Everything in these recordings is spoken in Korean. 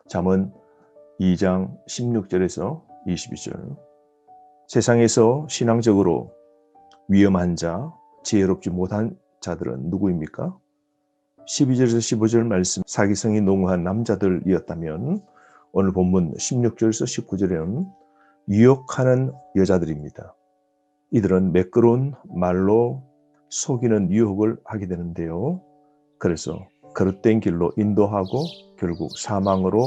잠언 2장 16절에서 22절. 세상에서 신앙적으로 위험한 자, 지혜롭지 못한 자들은 누구입니까? 12절에서 15절 말씀, 사기성이 농후한 남자들이었다면 오늘 본문 16절에서 19절에는 유혹하는 여자들입니다. 이들은 매끄러운 말로 속이는 유혹을 하게 되는데요. 그래서 거듭된 길로 인도하고 결국 사망으로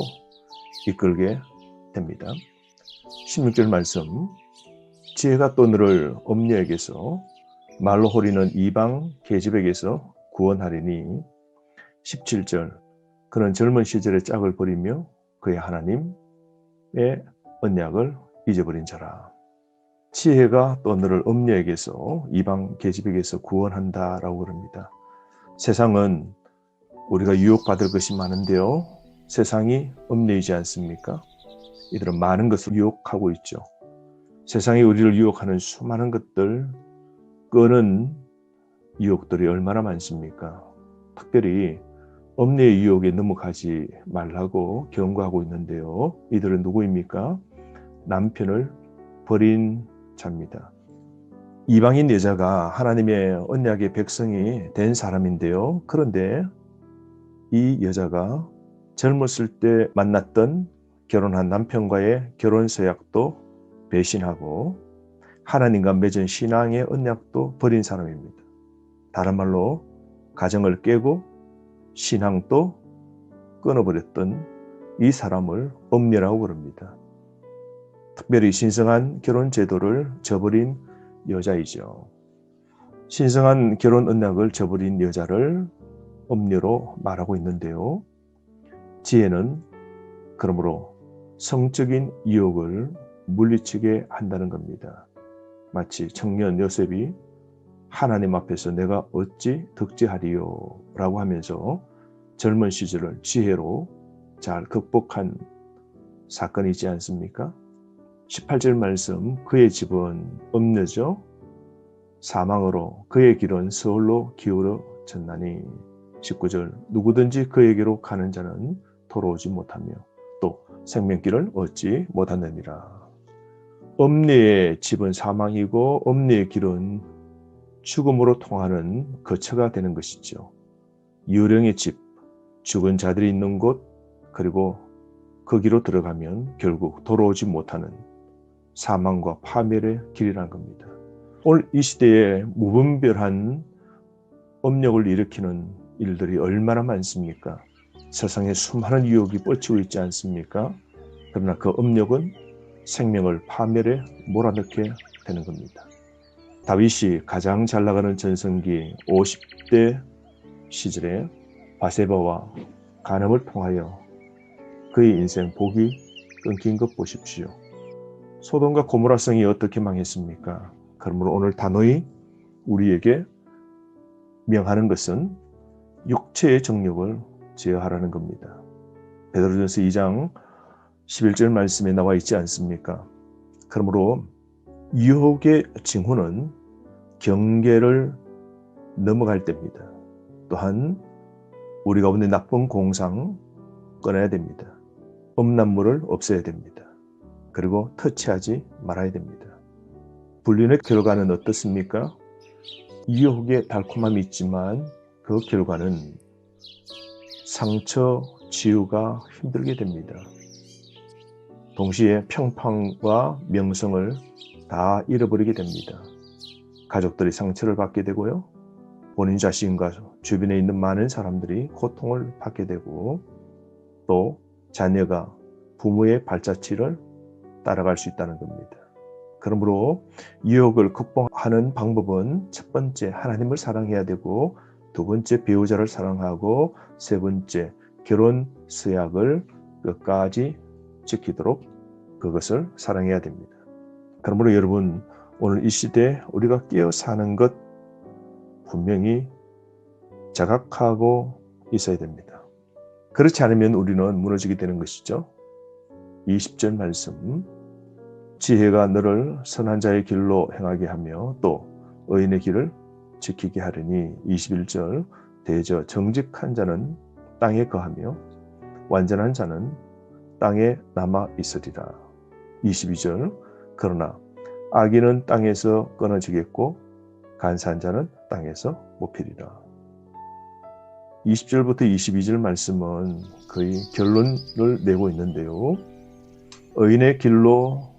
이끌게 됩니다. 16절 말씀, 지혜가 또 너를 엄녀에게서 말로 호리는 이방 계집에게서 구원하리니. 17절, 그는 젊은 시절의 짝을 버리며 그의 하나님의 언약을 잊어버린 자라. 지혜가 또 너를 엄녀에게서 이방 계집에게서 구원한다라고 그럽니다. 세상은 우리가 유혹받을 것이 많은데요. 세상이 엄녀이지 않습니까? 이들은 많은 것을 유혹하고 있죠. 세상이 우리를 유혹하는 수많은 것들, 끄는 유혹들이 얼마나 많습니까? 특별히 엄녀의 유혹에 넘어가지 말라고 경고하고 있는데요. 이들은 누구입니까? 남편을 버린 자입니다. 이방인 여자가 하나님의 언약의 백성이 된 사람인데요. 그런데 이 여자가 젊었을 때 만났던 결혼한 남편과의 결혼 서약도 배신하고 하나님과 맺은 신앙의 언약도 버린 사람입니다. 다른 말로 가정을 깨고 신앙도 끊어버렸던 이 사람을 엄녀라고 그럽니다. 특별히 신성한 결혼 제도를 저버린 여자이죠. 신성한 결혼 언약을 저버린 여자를 엄녀로 말하고 있는데요. 지혜는 그러므로 성적인 유혹을 물리치게 한다는 겁니다. 마치 청년 요셉이 하나님 앞에서 내가 어찌 득지하리요 라고 하면서 젊은 시절을 지혜로 잘 극복한 사건이지 않습니까? 18절 말씀, 그의 집은 엄녀죠. 사망으로 그의 길은 서울로 기울어졌나니. 19절, 누구든지 그에게로 가는 자는 돌아오지 못하며 또 생명길을 얻지 못하느니라. 엄녀의 집은 사망이고 엄녀의 길은 죽음으로 통하는 거처가 되는 것이죠. 유령의 집, 죽은 자들이 있는 곳, 그리고 거기로 들어가면 결국 돌아오지 못하는 사망과 파멸의 길이라는 겁니다. 오늘 이 시대에 무분별한 업력을 일으키는 일들이 얼마나 많습니까? 세상에 수많은 유혹이 뻗치고 있지 않습니까? 그러나 그 업력은 생명을 파멸에 몰아넣게 되는 겁니다. 다윗이 가장 잘 나가는 전성기 50대 시절에 바세바와 간음을 통하여 그의 인생 복이 끊긴 것 보십시오. 소돔과 고모라 성이 어떻게 망했습니까? 그러므로 오늘 단호히 우리에게 명하는 것은 육체의 정욕을 제어하라는 겁니다. 베드로전서 2장 11절 말씀에 나와 있지 않습니까? 그러므로 유혹의 징후는 경계를 넘어갈 때입니다. 또한 우리 가운데 나쁜 공상 꺼내야 됩니다. 음란물을 없애야 됩니다. 그리고 터치하지 말아야 됩니다. 불륜의 결과는 어떻습니까? 유혹의 달콤함이 있지만 그 결과는 상처 치유가 힘들게 됩니다. 동시에 평판과 명성을 다 잃어버리게 됩니다. 가족들이 상처를 받게 되고요. 본인 자신과 주변에 있는 많은 사람들이 고통을 받게 되고 또 자녀가 부모의 발자취를 따라갈 수 있다는 겁니다. 그러므로 유혹을 극복하는 방법은 첫 번째 하나님을 사랑해야 되고 두 번째 배우자를 사랑하고 세 번째 결혼 서약을 끝까지 지키도록 그것을 사랑해야 됩니다. 그러므로 여러분 오늘 이 시대에 우리가 깨어 사는 것 분명히 자각하고 있어야 됩니다. 그렇지 않으면 우리는 무너지게 되는 것이죠. 20절 말씀, 지혜가 너를 선한 자의 길로 행하게 하며 또 의인의 길을 지키게 하리니. 21절, 대저 정직한 자는 땅에 거하며 완전한 자는 땅에 남아 있으리라. 22절 그러나 악인은 땅에서 끊어지겠고 간사한 자는 땅에서 뽑히리라. 20절부터 22절 말씀은 거의 결론을 내고 있는데요. 의인의 길로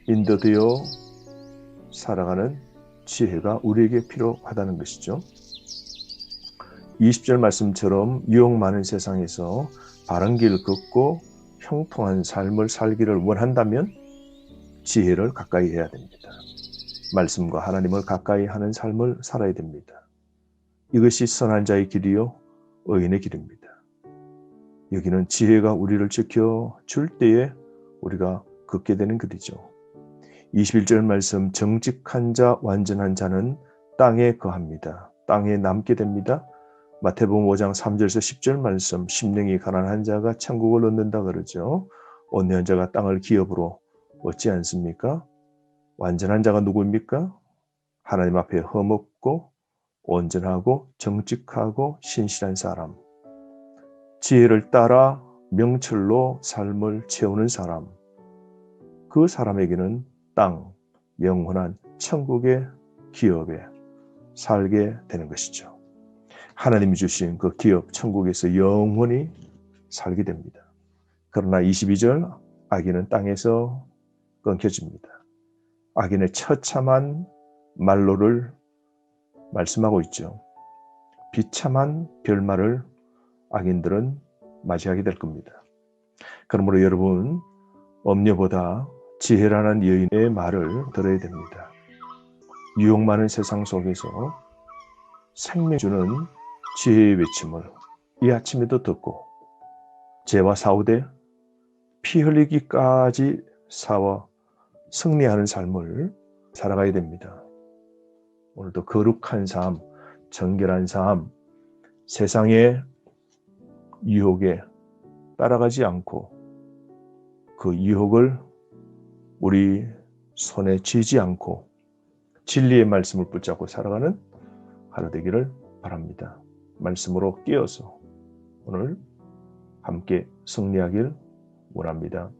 인도되어 살아가는 지혜가 우리에게 필요하다는 것이죠. 20절 말씀처럼 유혹 많은 세상에서 바른 길을 걷고 형통한 삶을 살기를 원한다면 지혜를 가까이 해야 됩니다. 말씀과 하나님을 가까이 하는 삶을 살아야 됩니다. 이것이 선한 자의 길이요 의인의 길입니다. 여기는 지혜가 우리를 지켜줄 때에 우리가 걷게 되는 길이죠. 21절 말씀 정직한 자 완전한 자는 땅에 거합니다. 땅에 남게 됩니다. 마태복음 5장 3절에서 10절 말씀 심령이 가난한 자가 천국을 얻는다 그러죠. 온유한 자가 땅을 기업으로 얻지 않습니까? 완전한 자가 누구입니까? 하나님 앞에 흠없고 온전하고 정직하고 신실한 사람, 지혜를 따라 명철로 삶을 채우는 사람, 그 사람에게는 땅, 영원한 천국의 기업에 살게 되는 것이죠. 하나님이 주신 그 기업 천국에서 영원히 살게 됩니다. 그러나 22절 악인은 땅에서 끊겨집니다. 악인의 처참한 말로를 말씀하고 있죠. 비참한 결말을 악인들은 맞이하게 될 겁니다. 그러므로 여러분 엄녀보다 지혜라는 여인의 말을 들어야 됩니다. 유혹 많은 세상 속에서 생명 주는 지혜의 외침을 이 아침에도 듣고 죄와 싸우되 피 흘리기까지 싸워 승리하는 삶을 살아가야 됩니다. 오늘도 거룩한 삶, 정결한 삶, 세상의 유혹에 따라가지 않고 그 유혹을 우리 손에 쥐지 않고 진리의 말씀을 붙잡고 살아가는 하루 되기를 바랍니다. 말씀으로 깨어서 오늘 함께 승리하길 원합니다.